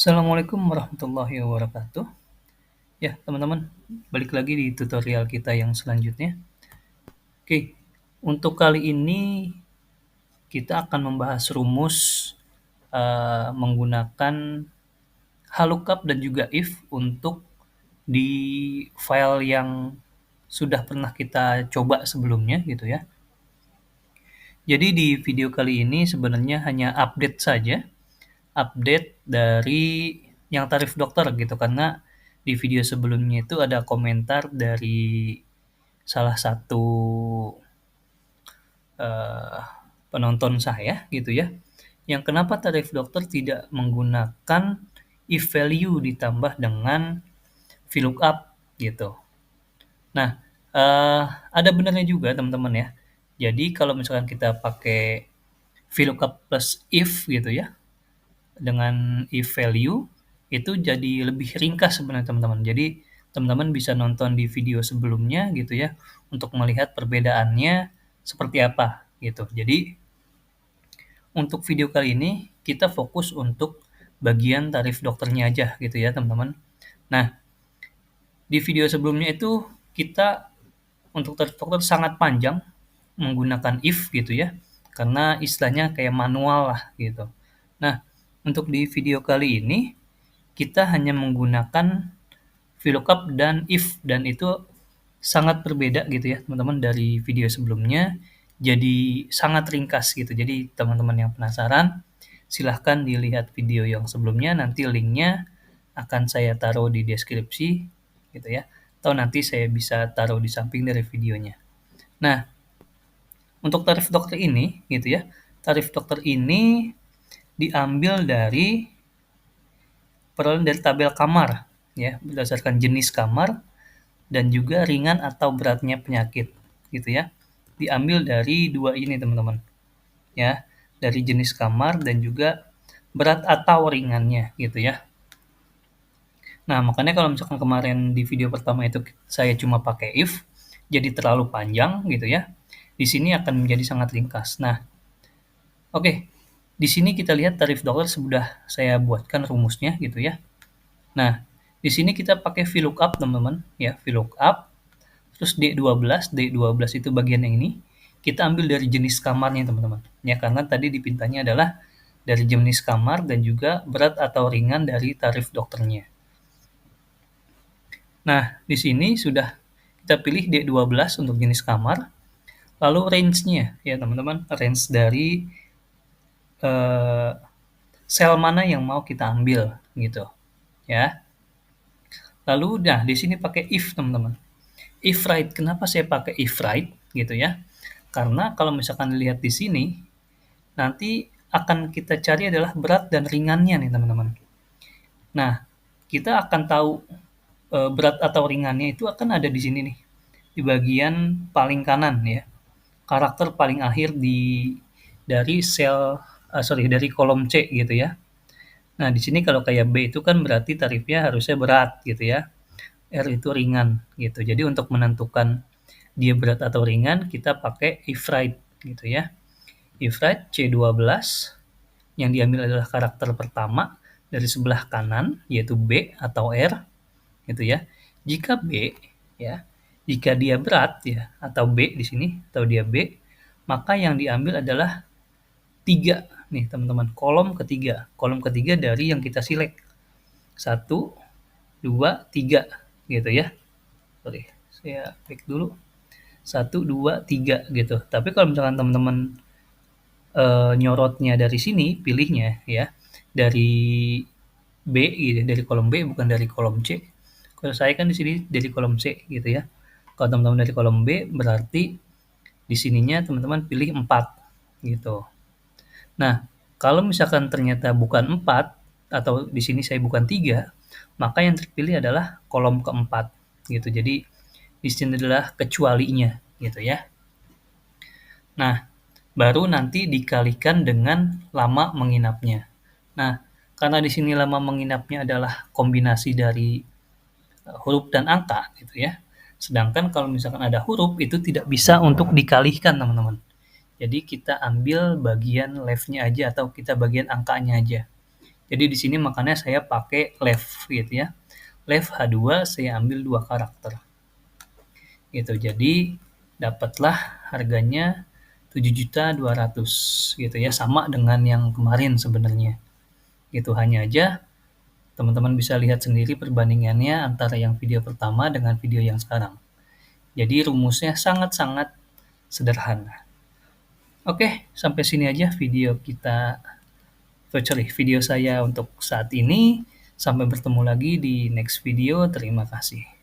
Assalamualaikum warahmatullahi wabarakatuh. Ya, teman-teman, balik lagi di tutorial kita yang selanjutnya. Oke, untuk kali ini kita akan membahas rumus menggunakan lookup dan juga if untuk di file yang sudah pernah kita coba sebelumnya gitu ya. Jadi di video kali ini sebenarnya hanya update saja, update dari yang tarif dokter gitu, karena di video sebelumnya itu ada komentar dari salah satu uh, penonton saya gitu ya, yang kenapa tarif dokter tidak menggunakan if value ditambah dengan VLOOKUP gitu. Nah, ada benarnya juga teman-teman ya. Jadi kalau misalkan kita pakai VLOOKUP plus if gitu ya, dengan if value itu jadi lebih ringkas sebenarnya teman-teman. Jadi teman-teman bisa nonton di video sebelumnya gitu ya untuk melihat perbedaannya seperti apa gitu. Jadi untuk video kali ini kita fokus untuk bagian tarif dokternya aja gitu ya teman-teman. Nah, di video sebelumnya itu kita untuk tarif dokter sangat panjang menggunakan if gitu ya. Karena istilahnya kayak manual lah gitu. Nah, untuk di video kali ini kita hanya menggunakan VLOOKUP dan if, dan itu sangat berbeda gitu ya teman-teman dari video sebelumnya, jadi sangat ringkas gitu. Jadi teman-teman yang penasaran silahkan dilihat video yang sebelumnya, nanti linknya akan saya taruh di deskripsi gitu ya, atau nanti saya bisa taruh di samping dari videonya. Nah, untuk tarif dokter ini gitu ya, tarif dokter ini diambil dari perolehan dari tabel kamar ya, berdasarkan jenis kamar dan juga ringan atau beratnya penyakit gitu ya. Diambil dari dua ini teman-teman. Ya, dari jenis kamar dan juga berat atau ringannya gitu ya. Nah, makanya kalau misalkan kemarin di video pertama itu saya cuma pakai if, jadi terlalu panjang gitu ya. Di sini akan menjadi sangat ringkas. Nah, oke. Di sini kita lihat tarif dokter sudah saya buatkan rumusnya gitu ya. Nah, di sini kita pakai VLOOKUP teman-teman ya, VLOOKUP. Terus D12 itu bagian yang ini, kita ambil dari jenis kamarnya teman-teman. Ya, karena tadi dipintanya adalah dari jenis kamar dan juga berat atau ringan dari tarif dokternya. Nah, di sini sudah kita pilih D12 untuk jenis kamar. Lalu range-nya ya teman-teman, range dari sel mana yang mau kita ambil gitu ya. Lalu di sini pakai if teman-teman. If right, kenapa saya pakai if right gitu ya? Karena kalau misalkan lihat di sini, nanti akan kita cari adalah berat dan ringannya nih teman-teman. Nah, kita akan tahu berat atau ringannya itu akan ada di sini nih, di bagian paling kanan ya, karakter paling akhir dari dari kolom C gitu ya. Nah, di sini kalau kayak B itu kan berarti tarifnya harusnya berat gitu ya. R itu ringan gitu. Jadi untuk menentukan dia berat atau ringan, kita pakai if right gitu ya. If right C12 yang diambil adalah karakter pertama dari sebelah kanan yaitu B atau R gitu ya. Jika B ya, jika dia berat ya atau B di sini atau dia B, maka yang diambil adalah 3 nih teman-teman, kolom ketiga dari yang kita select. 1, 2, 3 gitu ya. Sorry, saya klik dulu. 1, 2, 3 gitu. Tapi kalau misalkan teman-teman nyorotnya dari sini, pilihnya ya dari B gitu, dari kolom B bukan dari kolom C. Kalau saya kan di sini dari kolom C gitu ya. Kalau teman-teman dari kolom B berarti di sininya teman-teman pilih 4 gitu. Nah, kalau misalkan ternyata bukan 4 atau di sini saya bukan 3, maka yang terpilih adalah kolom keempat gitu. Jadi di sini adalah kecualinya gitu ya. Nah, baru nanti dikalikan dengan lama menginapnya. Nah, karena di sini lama menginapnya adalah kombinasi dari huruf dan angka gitu ya. Sedangkan kalau misalkan ada huruf itu tidak bisa untuk dikalikan teman-teman. Jadi kita ambil bagian left-nya aja atau kita bagian angkanya aja. Jadi di sini makanya saya pakai left gitu ya. Left H2 saya ambil 2 karakter. Gitu. Jadi dapatlah harganya 7.200.000 gitu ya, sama dengan yang kemarin sebenarnya. Gitu, hanya aja teman-teman bisa lihat sendiri perbandingannya antara yang video pertama dengan video yang sekarang. Jadi rumusnya sangat-sangat sederhana. Oke, sampai sini aja video kita, video saya untuk saat ini. Sampai bertemu lagi di next video. Terima kasih.